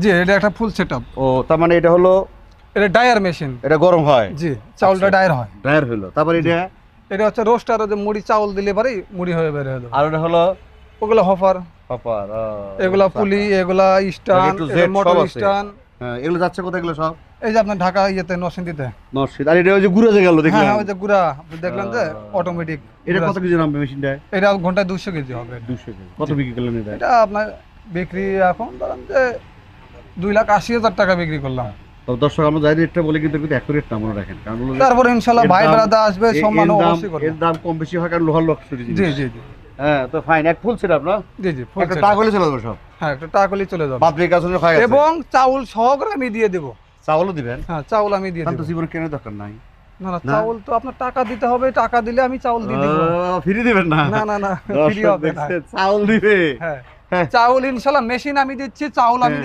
জি, এটা একটা full setup. ও তার মানে এটা হলো এটা ডায়ার মেশিন। এটা গরম হয়। জি, চাউলটা ডায়ার হয়। ড্রায়ার হলো, তারপরে এটা এটা হচ্ছে রোস্টার, যে মুড়ি চাউল দিলে পরে মুড়ি হয়ে বের হলো। আর ওটা হলো ওগুলো হফার, হপার। এগুলা পুলি, এগুলা স্টান, to Z এগুলা মোটর সব আছে। স্টান। হ্যাঁ, এগুলো যাচ্ছে কোথায় এগুলো সব? এই যে আপনার ঢাকা ইয়েতে নরসিংদীতে। নরসিংদী। আর এটা ওই যে ঘুরে যে গেল হ্যাঁ দেখলাম। হ্যাঁ, ওই যে গুড়া আপনি দেখলেন যে অটোমেটিক। এটা কত কেজি নামবে মেশিনটা? এটা ঘন্টায় 200 কেজি হবে। 200 কেজি। কত বিক্রি করলেন এটা? এটা আপনার বিক্রি এখন ধরেন যে 2,80,000 টাকা বিক্রি করলাম। তো দর্শক আমরা যাই রেটটা বলি কিন্তু অ্যাকুরেট না মনে রাখেন, কারণ হলো তারপরে ইনশাআল্লাহ ভাই ব্রাদার আসবে, সম্মান অবশ্যই করব। এর দাম কম বেশি হয় কারণ লোহার লক্সরি জিনিস। জি জি জি হ্যাঁ, তো ফাইন এক ফুল সেটআপ না? জি জি, ফুল একটা সেট। টাকা হলে চলে যাবে সব। হ্যাঁ, একটা টাকলি চলে যাবে। বাদ বাকি কাজ হলে খায় এবং চাউল সহকারে আমি দিয়ে দেব। চাউলও দিবেন? হ্যাঁ, চাউল আমি দিয়ে তাহলে দেব। তো জীবনে কেনার দরকার নাই। না না, চাউল তো আপনার টাকা দিতে হবে, টাকা দিলে আমি চাউল দিয়ে দেব। ফ্রি দিবেন না? না না না, ফ্রি দর্শক হবে না। দেখছেন, চাউল দিবে। হ্যাঁ, হ্যাঁ। চাউল ইনশাআল্লাহ মেশিন আমি দিচ্ছি, চাউল আমি